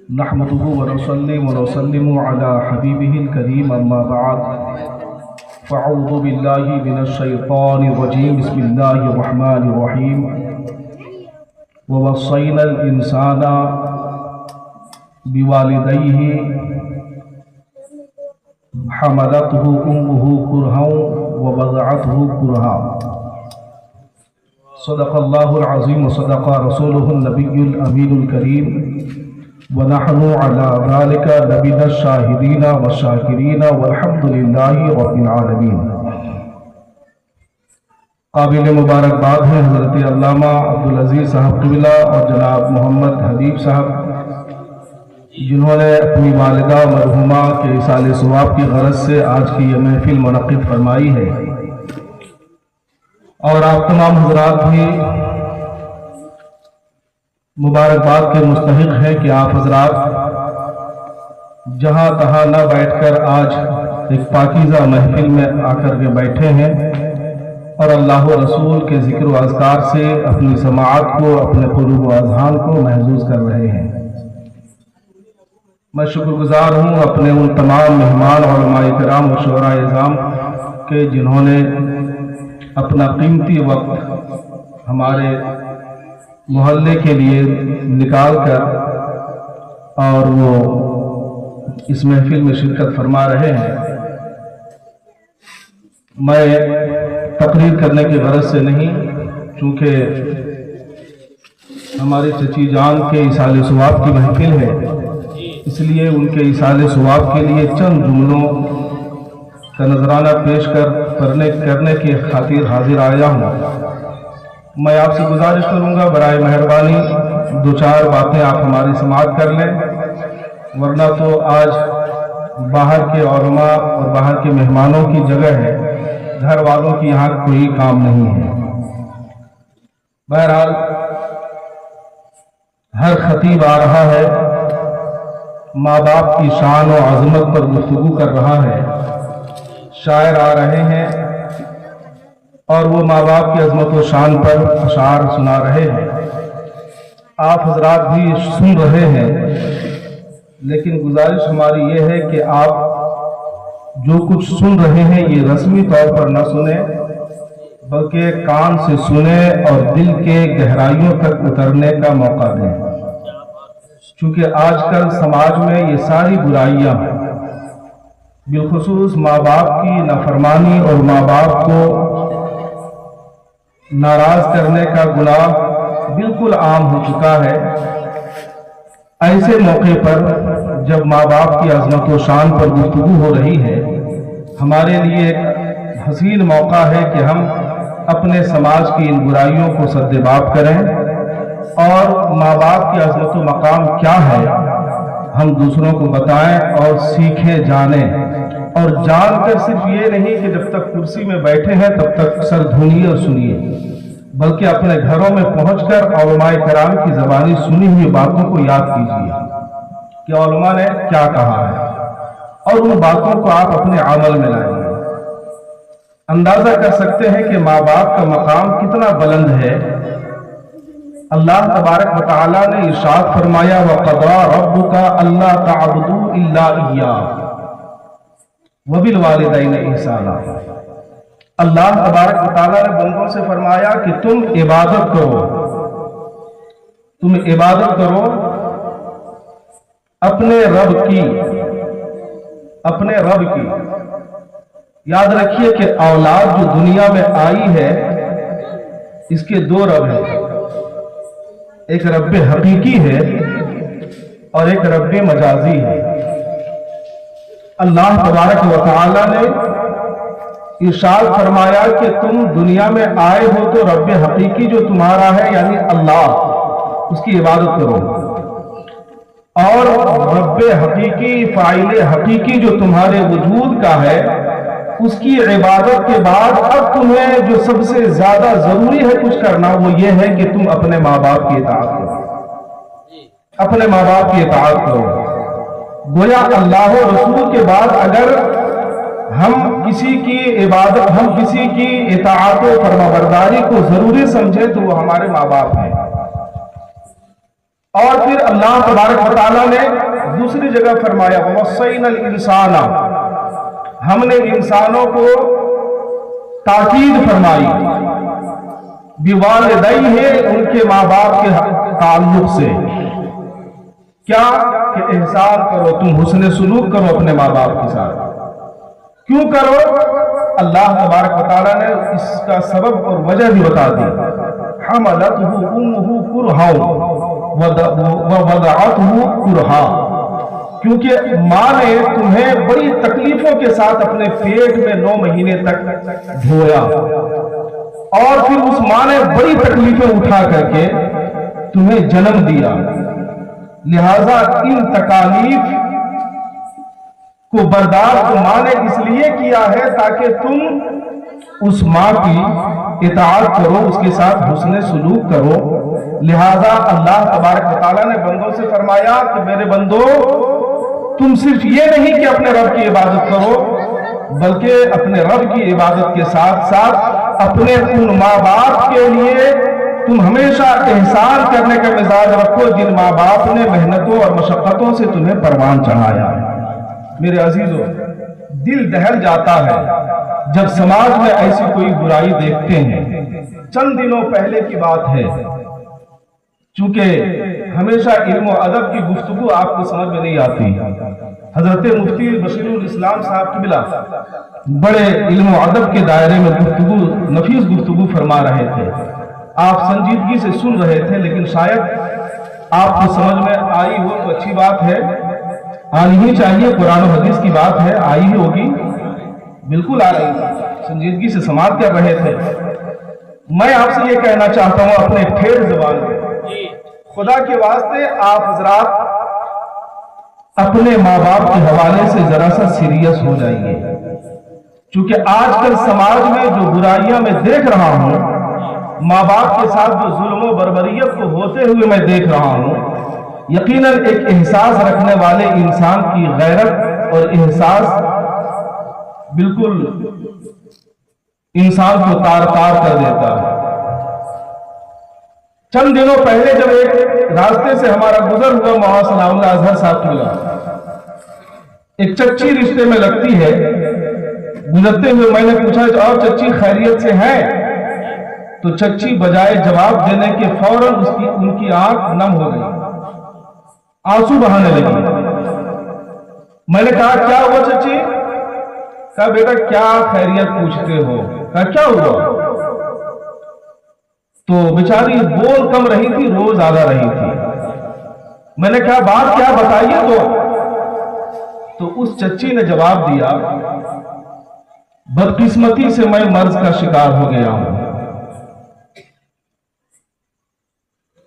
نحمده ونسلم على حبيبه الكريم أما بعد فأعوذ بالله من الشيطان الرجيم بسم الله الرحمن الرحيم ووصينا الإنسان بوالديه حملته أمه كرها ووضعته كرها صدق الله العظيم وصدق رسوله النبي الأمين الكريم ونحن على ذلك لمن الشاهدين والشاكرين والحمد لله رب العالمين۔ قابل مبارکباد ہیں حضرت علامہ عبدالعزیز صاحب قبلہ اور جناب محمد حبیب صاحب، جنہوں نے اپنی والدہ مرحومہ کے ایصال ثواب کی غرض سے آج کی یہ محفل منعقد فرمائی ہے، اور آپ تمام حضرات بھی مبارکباد کے مستحق ہیں کہ آپ حضرات جہاں تہاں نہ بیٹھ کر آج ایک پاکیزہ محفل میں آ کر کے بیٹھے ہیں اور اللہ و رسول کے ذکر و اذکار سے اپنی سماعت کو، اپنے قلوب و اذہان کو محظوظ کر رہے ہیں۔ میں شکر گزار ہوں اپنے ان تمام مہمان علماء کرام و شعراء اعظام کے جنہوں نے اپنا قیمتی وقت ہمارے محلے کے لیے نکال کر اور وہ اس محفل میں شرکت فرما رہے ہیں۔ میں تقریر کرنے کی غرض سے نہیں، چونکہ ہماری چچی جان کے ایصال ثواب کی محفل ہے، اس لیے ان کے ایصال ثواب کے لیے چند جملوں کا نذرانہ پیش کرنے کی خاطر حاضر آیا ہوں۔ میں آپ سے گزارش کروں گا برائے مہربانی دو چار باتیں آپ ہماری سماعت کر لیں، ورنہ تو آج باہر کے علماء اور باہر کے مہمانوں کی جگہ ہے، گھر والوں کی یہاں کوئی کام نہیں ہے۔ بہرحال ہر خطیب آ رہا ہے، ماں باپ کی شان و عظمت پر گفتگو کر رہا ہے، شاعر آ رہے ہیں اور وہ ماں باپ کی عظمت و شان پر اشعار سنا رہے ہیں، آپ حضرات بھی سن رہے ہیں، لیکن گزارش ہماری یہ ہے کہ آپ جو کچھ سن رہے ہیں یہ رسمی طور پر نہ سنیں، بلکہ کان سے سنیں اور دل کے گہرائیوں تک اترنے کا موقع دیں، چونکہ آج کل سماج میں یہ ساری برائیاں، بالخصوص ماں باپ کی نافرمانی اور ماں باپ کو ناراض کرنے کا گناہ بالکل عام ہو چکا ہے۔ ایسے موقع پر جب ماں باپ کی عظمت و شان پر گفتگو ہو رہی ہے، ہمارے لیے ایک حسین موقع ہے کہ ہم اپنے سماج کی ان برائیوں کو سدباب کریں اور ماں باپ کی عظمت و مقام کیا ہے ہم دوسروں کو بتائیں اور سیکھیں، جانیں، اور جان کر صرف یہ نہیں کہ جب تک کرسی میں بیٹھے ہیں تب تک سر دھنیے اور سنیے، بلکہ اپنے گھروں میں پہنچ کر علماء کرام کی زبانی سنی ہوئی باتوں کو یاد کیجیے کہ علماء نے کیا کہا ہے، اور ان باتوں کو آپ اپنے عمل میں لائیں۔ اندازہ کر سکتے ہیں کہ ماں باپ کا مقام کتنا بلند ہے۔ اللہ تبارک و تعالی نے ارشاد فرمایا وَقَضَىٰ رَبُّكَ أَلَّا تَعْبُدُوا إِلَّا إِيَّاهُ وَبِالْوَالِدَيْنِ إِحْسَانًا۔ اللہ تبارک و تعالیٰ نے بندوں سے فرمایا کہ تم عبادت کرو اپنے رب کی۔ یاد رکھیے کہ اولاد جو دنیا میں آئی ہے اس کے دو رب ہیں، ایک رب حقیقی ہے اور ایک رب مجازی ہے۔ اللہ تبارک و تعالی نے ارشاد فرمایا کہ تم دنیا میں آئے ہو تو رب حقیقی جو تمہارا ہے یعنی اللہ، اس کی عبادت کرو، اور رب حقیقی، فاعل حقیقی جو تمہارے وجود کا ہے، اس کی عبادت کے بعد اب تمہیں جو سب سے زیادہ ضروری ہے کچھ کرنا وہ یہ ہے کہ تم اپنے ماں باپ کی اطاعت کرو، اپنے ماں باپ کی اطاعت کرو۔ گویا اللہ و رسول کے بعد اگر ہم کسی کی عبادت، ہم کسی کی اطاعت و فرمانبرداری کو ضروری سمجھے تو وہ ہمارے ماں باپ ہیں، اور پھر اللہ تبارک و تعالیٰ نے دوسری جگہ فرمایا وَوَصَّيْنَا الْإِنسَانَ، ہم نے انسانوں کو تاکید فرمائی بِوَالِدَيْهِ، ان کے ماں باپ کے تعلق سے، کیا کہ احسان کرو، تم حسن سلوک کرو اپنے ماں باپ کے ساتھ۔ کیوں کرو؟ اللہ تبارک و تعالیٰ نے اس کا سبب اور وجہ بھی بتا دی۔ حملتہ امہ کرہا ووضعتہ کرہا، کیونکہ ماں نے تمہیں بڑی تکلیفوں کے ساتھ اپنے پیٹ میں 9 مہینے تک ڈھویا، اور پھر اس ماں نے بڑی تکلیفیں اٹھا کر کے تمہیں جنم دیا۔ لہذا ان تکالیف کو برداشت ماں نے اس لیے کیا ہے تاکہ تم اس ماں کی اطاعت کرو، اس کے ساتھ حسن سلوک کرو۔ لہذا اللہ تبارک و تعالیٰ نے بندوں سے فرمایا کہ میرے بندو، تم صرف یہ نہیں کہ اپنے رب کی عبادت کرو، بلکہ اپنے رب کی عبادت کے ساتھ ساتھ اپنے ان ماں باپ کے لیے تم ہمیشہ احسان کرنے کا مزاج رکھو جن ماں باپ نے محنتوں اور مشقتوں سے تمہیں پروان چڑھایا۔ میرے عزیزو، دل دہل جاتا ہے جب سماج میں ایسی کوئی برائی دیکھتے ہیں۔ چند دنوں پہلے کی بات ہے، چونکہ ہمیشہ علم و ادب کی گفتگو آپ کو سمجھ میں نہیں آتی، حضرت مفتی بشیر الاسلام صاحب قبلہ بڑے علم و ادب کے دائرے میں گفتگو، نفیس گفتگو فرما رہے تھے، آپ سنجیدگی سے سن رہے تھے، لیکن شاید آپ کو سمجھ میں آئی ہو تو اچھی بات ہے، آنی ہی چاہیے، قرآن و حدیث کی بات ہے، آئی ہی ہوگی، بالکل آ رہی، سنجیدگی سے سماعت کر رہے تھے۔ میں آپ سے یہ کہنا چاہتا ہوں اپنے ٹھیٹ زبان میں، خدا کے واسطے آپ حضرات اپنے ماں باپ کے حوالے سے ذرا سا سیریس ہو جائیے، چونکہ آج کل سماج میں جو برائیاں میں دیکھ رہا ہوں، ماں باپ کے ساتھ جو ظلم و بربریت کو ہوتے ہوئے میں دیکھ رہا ہوں، یقیناً ایک احساس رکھنے والے انسان کی غیرت اور احساس بالکل انسان کو تار تار کر دیتا ہے۔ چند دنوں پہلے جب ایک راستے سے ہمارا گزر ہوا مولانا ثناء اللہ اظہر صاحب کی ملا، ایک چچی رشتے میں لگتی ہے، گزرتے ہوئے میں نے پوچھا اور چچی خیریت سے ہے؟ تو چچی بجائے جواب دینے کے فوراً ان کی آنکھ نم ہو گئی، آنسو بہانے لگی۔ میں نے کہا کیا ہوا چچی؟ کہا بیٹا کیا خیریت پوچھتے ہو؟ کہا کیا ہوا؟ تو بیچاری بول کم رہی تھی، رو زیادہ رہی تھی۔ میں نے کہا بات کیا بتائیے تو اس چچی نے جواب دیا بدقسمتی سے میں مرض کا شکار ہو گیا ہوں۔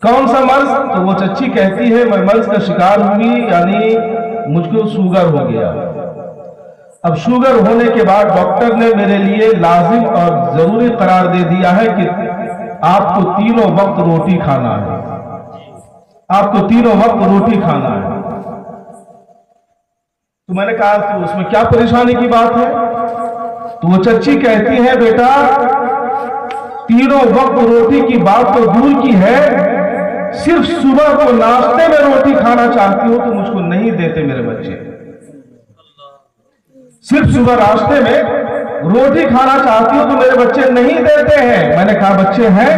کون سا مرض؟ تو وہ چچی کہتی ہے میں مرض کا شکار ہوئی، یعنی مجھ کو شوگر ہو گیا۔ اب شوگر ہونے کے بعد ڈاکٹر نے میرے لیے لازم اور ضروری قرار دے دیا ہے کہ آپ کو 3 وقت روٹی کھانا ہے، آپ کو 3 وقت روٹی کھانا ہے۔ تو میں نے کہا تو اس میں کیا پریشانی کی بات ہے؟ تو وہ چچی کہتی ہے بیٹا 3 وقت روٹی کی بات تو دور کی ہے، صرف صبح کو ناشتے میں روٹی کھانا چاہتی ہوں تو مجھ کو نہیں دیتے میرے بچے، صرف صبح ناشتے میں روٹی کھانا چاہتی ہوں تو میرے بچے نہیں دیتے ہیں۔ میں نے کہا بچے ہیں؟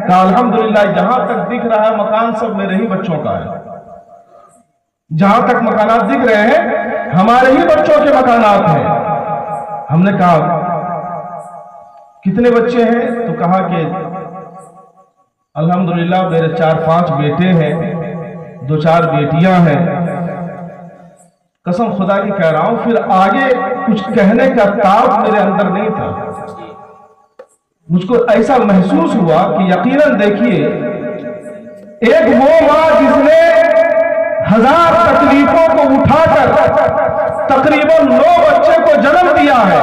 کہا الحمدللہ جہاں تک دکھ رہا ہے مکان سب میرے ہی بچوں کا ہے، جہاں تک مکانات دکھ رہے ہیں ہمارے ہی بچوں کے مکانات ہیں۔ ہم نے کہا کتنے بچے ہیں؟ تو کہا کہ الحمدللہ میرے 4-5 بیٹے ہیں، 2-4 بیٹیاں ہیں۔ قسم خدا کی کہہ رہا ہوں، پھر آگے کچھ کہنے کا تاب میرے اندر نہیں تھا۔ مجھ کو ایسا محسوس ہوا کہ یقیناً دیکھیے ایک وہ ماں جس نے 1000 تکلیفوں کو اٹھا کر تقریباً 9 بچے کو جنم دیا ہے،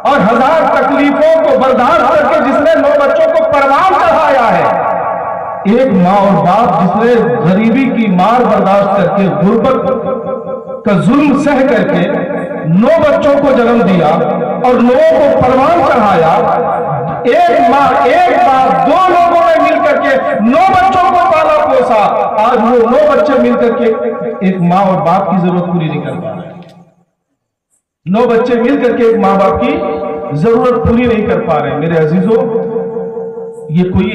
اور 1000 تکلیفوں کو برداشت کر کے جس نے 9 بچوں کو پروان چڑھایا ہے، ایک ماں اور باپ جس نے غریبی کی مار برداشت کر کے غربت کا ظلم سہ کر کے 9 بچوں کو جنم دیا اور 9 کو پروان چڑھایا، ایک ماں ایک باپ 2 لوگوں نے مل کر کے 9 بچوں کو پالا پوسا، آج کر کے ایک ماں اور باپ کی ضرورت پوری نہیں کر پا رہے، 9 بچے مل کر کے ایک ماں باپ کی ضرورت پوری نہیں کر پا رہے۔ میرے عزیزوں، یہ کوئی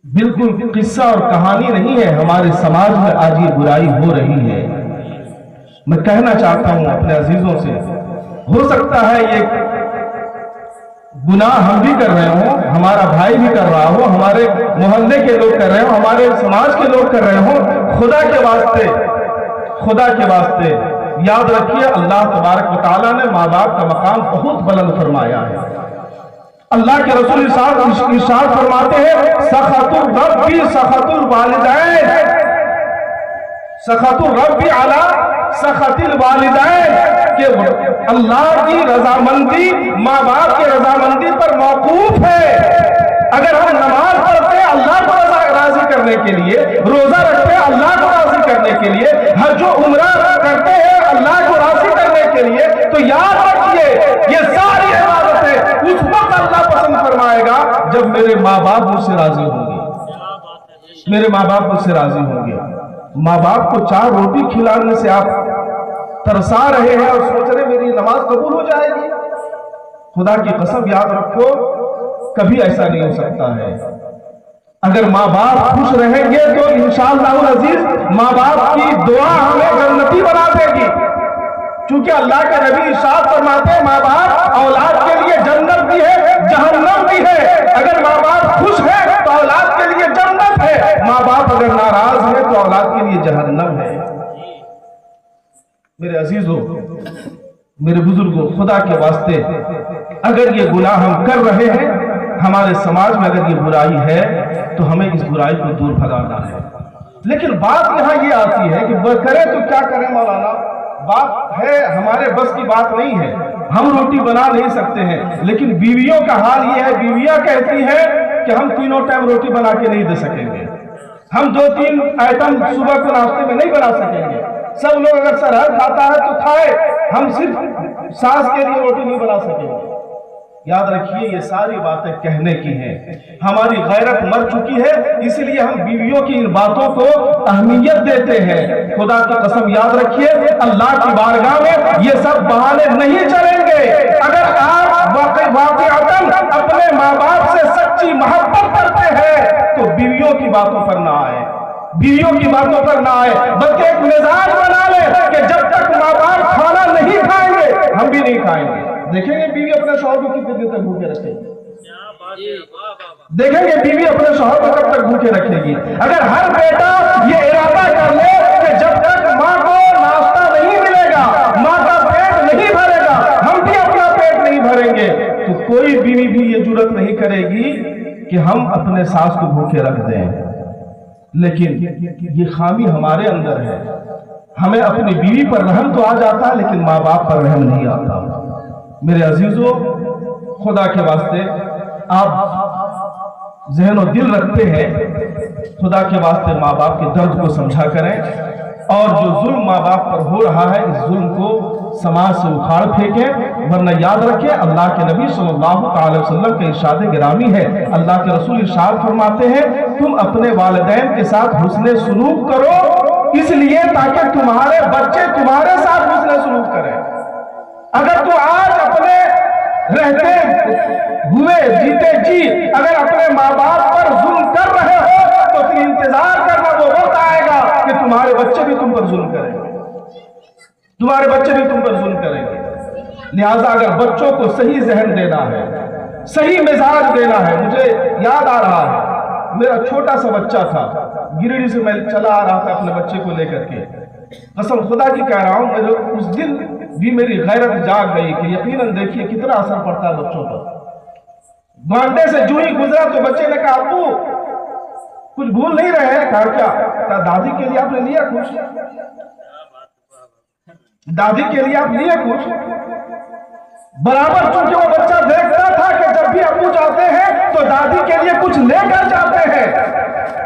بالکل قصہ اور کہانی نہیں ہے، ہمارے سماج میں آج یہ برائی ہو رہی ہے۔ میں کہنا چاہتا ہوں اپنے عزیزوں سے، ہو سکتا ہے یہ گناہ ہم بھی کر رہے ہوں، ہمارا بھائی بھی کر رہا ہو، ہمارے محلے کے لوگ کر رہے ہوں، ہمارے سماج کے لوگ کر رہے ہوں، خدا کے واسطے یاد رکھیے، اللہ تبارک و تعالیٰ نے ماں باپ کا مقام بہت بلند فرمایا ہے۔ اللہ کے رسول ارشاد فرماتے ہیں، سخط الرب سخط الوالدین، سخط الرب علی سخط الوالدین، کہ اللہ کی رضامندی ماں باپ کی رضامندی پر موقوف ہے۔ اگر ہم نماز پڑھتے ہیں اللہ کو راضی کرنے کے لیے، روزہ رکھتے ہیں اللہ کو راضی کرنے کے لیے، حج و عمرہ کرتے ہیں اللہ کو راضی کرنے کے لیے، تو یاد رکھیے یہ ساری عبادتیں اس وقت اللہ پسند فرمائے گا جب میرے ماں باپ مجھ سے راضی ہوں گے، میرے ماں باپ مجھ سے راضی ہوں گے۔ ماں باپ کو 4 روٹی کھلانے سے آپ ترسا رہے ہیں اور سوچ رہے میری نماز قبول ہو جائے گی، خدا کی قسم یاد رکھو کبھی ایسا نہیں ہو سکتا ہے۔ اگر ماں باپ خوش رہیں گے تو انشاءاللہ العزیز ماں باپ کی دعا ہمیں جنتی بنا دے گی، چونکہ اللہ کے نبی ارشاد فرماتے ہیں ماں باپ اولاد کے لیے جنت بھی ہے جہنم بھی ہے۔ اگر ماں باپ خوش ہے تو اولاد کے لیے جنت ہے، ماں باپ اگر ناراض ہے تو اولاد کے لیے جہنم ہے۔ میرے عزیزوں، میرے بزرگوں، خدا کے واسطے اگر یہ گناہ ہم کر رہے ہیں، ہمارے سماج میں اگر یہ برائی ہے تو ہمیں اس برائی کو دور بھگانا ہے۔ لیکن بات یہاں یہ آتی ہے کہ کریں تو کیا کریں مولانا، بات ہے ہمارے بس کی بات نہیں ہے، ہم روٹی بنا نہیں سکتے ہیں، لیکن بیویوں کا حال یہ ہے، بیویاں کہتی ہیں کہ ہم 3 ٹائم روٹی بنا کے نہیں دے سکیں گے، ہم 2-3 آئٹم صبح کو ناشتے میں نہیں بنا سکیں گے، سب لوگ اگر سرحد کھاتا ہے تو کھائے، ہم صرف ساس کے لیے روٹی نہیں بنا سکیں گے۔ یاد رکھیے یہ ساری باتیں کہنے کی ہیں، ہماری غیرت مر چکی ہے، اس لیے ہم بیویوں کی ان باتوں کو اہمیت دیتے ہیں۔ خدا کی قسم یاد رکھیے اللہ کی بارگاہ میں یہ سب بہانے نہیں چلیں گے۔ اگر آپ واقعتاً اپنے ماں باپ سے سچی محبت کرتے ہیں تو بیویوں کی باتوں پر نہ آئے، بیویوں کی باتوں پر نہ آئے، بلکہ ایک مزاج بنا لیں کہ جب تک ماں باپ کھانا نہیں کھائیں گے ہم بھی نہیں کھائیں گے۔ دیکھیں گے بیوی اپنے شوہر کو کتنے دن تک بھوکے رکھے گی، دیکھیں گے بیوی اپنے شوہر کو کب تک بھوکے رکھے گی۔ اگر ہر بیٹا یہ ارادہ کر لے کہ جب تک ماں کو ناشتہ نہیں ملے گا، ماں کا پیٹ نہیں بھرے گا، ہم بھی اپنا پیٹ نہیں بھریں گے، تو کوئی بیوی بھی یہ جرات نہیں کرے گی کہ ہم اپنے ساس کو بھوکے رکھ دیں۔ لیکن یہ خامی ہمارے اندر ہے، ہمیں اپنی بیوی پر رحم تو آ جاتا ہے لیکن ماں باپ پر رحم نہیں آتا۔ میرے عزیزوں، خدا کے واسطے آپ ذہن و دل رکھتے ہیں، خدا کے واسطے ماں باپ کے درد کو سمجھا کریں، اور جو ظلم ماں باپ پر ہو رہا ہے اس ظلم کو سماج سے اکھاڑ پھینکیں، ورنہ یاد رکھیں اللہ کے نبی صلی اللہ علیہ وسلم کا ارشاد گرامی ہے، اللہ کے رسول ارشاد فرماتے ہیں تم اپنے والدین کے ساتھ حسن سلوک کرو اس لیے تاکہ تمہارے بچے تمہارے ساتھ حسن سلوک کریں۔ اگر تو آج اپنے رہتے ہوئے جیتے جی اگر اپنے ماں باپ پر ظلم کر رہے ہو تو پھر انتظار کرنا وہ وقت آئے گا کہ تمہارے بچے بھی تم پر ظلم کریں گے، تمہارے بچے بھی تم پر ظلم کریں گے۔ لہٰذا اگر بچوں کو صحیح ذہن دینا ہے، صحیح مزاج دینا ہے، مجھے یاد آ رہا ہے میرا چھوٹا سا بچہ تھا، گریڈی سے میں چلا آ رہا تھا اپنے بچے کو لے کر کے، قسم خدا کی کہہ رہا ہوں اس دن بھی میری غیرت جاگ گئی کہ یقیناً دیکھیے کتنا اثر پڑتا ہے بچوں پر۔ گانڈے سے جو ہی گزرا تو بچے نے کہا ابو کچھ بھول نہیں رہے ہیں؟ کہا دادی کے لیے آپ نے لیا کچھ، دادی کے لیے آپ لیے کچھ۔ برابر چونکہ وہ بچہ دیکھتا تھا کہ جب بھی ابو جاتے ہیں تو دادی کے لیے کچھ لے کر جاتے ہیں،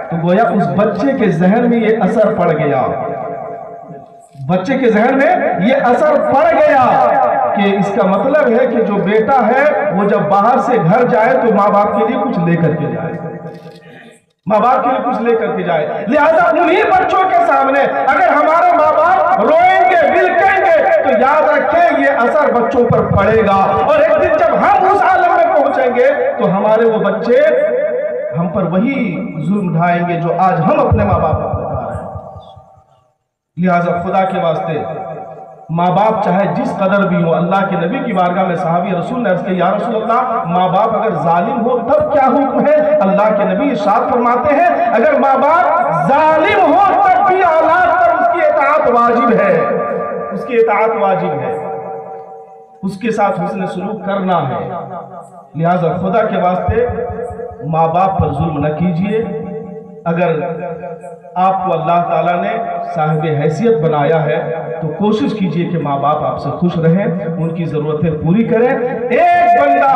تو گویا اس بچے کے ذہن میں یہ اثر پڑ گیا، بچے کے ذہن میں یہ اثر پڑ گیا کہ اس کا مطلب ہے کہ جو بیٹا ہے وہ جب باہر سے گھر جائے تو ماں باپ کے لیے کچھ لے کر کے جائے۔ ماں باپ کے لیے کچھ لے کر کے جائے. لہذا انہی بچوں کے سامنے اگر ہمارے ماں باپ روئیں گے بلکیں گے تو یاد رکھیں یہ اثر بچوں پر پڑے گا, اور ایک دن جب ہم اس عالم میں پہنچیں گے تو ہمارے وہ بچے ہم پر وہی ظلم ڈھائیں گے جو آج ہم اپنے ماں باپ پر ڈھا رہے ہیں. لہذا خدا کے واسطے ماں باپ چاہے جس قدر بھی ہو, اللہ کے نبی کی بارگاہ میں صحابی رسول نے عرض کیا, یا رسول اللہ ماں باپ اگر ظالم ہو تب کیا حکم ہے؟ اللہ کے نبی ارشاد فرماتے ہیں اگر ماں باپ ظالم ہو تب بھی اولاد پر اس کی اطاعت واجب ہے, اس کی اطاعت واجب ہے, اس کے ساتھ حسن سلوک کرنا ہے. لہذا خدا کے واسطے ماں باپ پر ظلم نہ کیجئے. اگر آپ کو اللہ تعالیٰ نے صاحب حیثیت بنایا ہے تو کوشش کیجئے کہ ماں باپ آپ سے خوش رہیں, ان کی ضرورتیں پوری کریں. ایک بندہ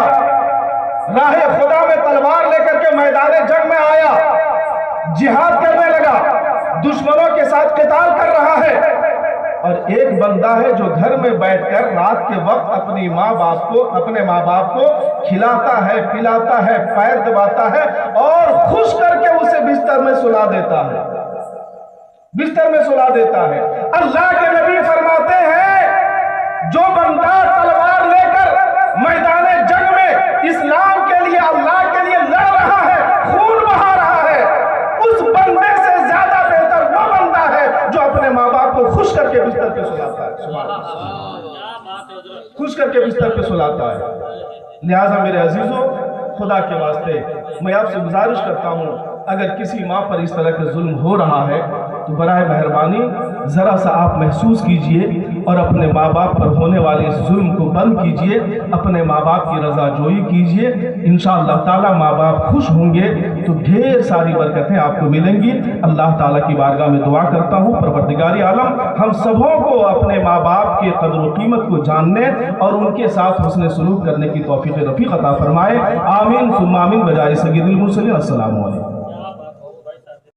راہ خدا میں تلوار لے کر کے میدان جنگ میں آیا, جہاد کرنے لگا, دشمنوں کے ساتھ قتال کر رہا ہے, اور ایک بندہ ہے جو گھر میں بیٹھ کر رات کے وقت اپنے ماں باپ کو کھلاتا ہے, پلاتا ہے, پیر دباتا ہے اور خوش کر کے اسے بستر میں سلا دیتا ہے, بستر میں سلا دیتا ہے. اللہ کے نبی فرماتے ہیں جو بندہ تلوار لے کر میدان جنگ میں اسلام کے لیے, اللہ کے لیے لڑ رہا ہے, خون بہا رہا ہے, اس بندے سے زیادہ بہتر وہ بندہ ہے جو اپنے ماں باپ کو خوش کر کے بستر پہ سلاتا ہے, خوش کر کے بستر پہ سلاتا ہے. لہٰذا میرے عزیزوں, خدا کے واسطے میں آپ سے گزارش کرتا ہوں اگر کسی ماں پر اس طرح کا ظلم ہو رہا ہے تو براہ مہربانی ذرا سا آپ محسوس کیجئے اور اپنے ماں باپ پر ہونے والے اس ظلم کو بند کیجئے, اپنے ماں باپ کی رضا جوئی کیجئے. انشاءاللہ تعالی ماں باپ خوش ہوں گے تو ڈھیر ساری برکتیں آپ کو ملیں گی. اللہ تعالیٰ کی بارگاہ میں دعا کرتا ہوں پروردگار عالم ہم سبوں کو اپنے ماں باپ کے قدر و قیمت کو جاننے اور ان کے ساتھ حسن سلوک کرنے کی توفیق رفیق عطا فرمائے. آمین ثم آمین بجائے سید المرسلین. السلام علیکم.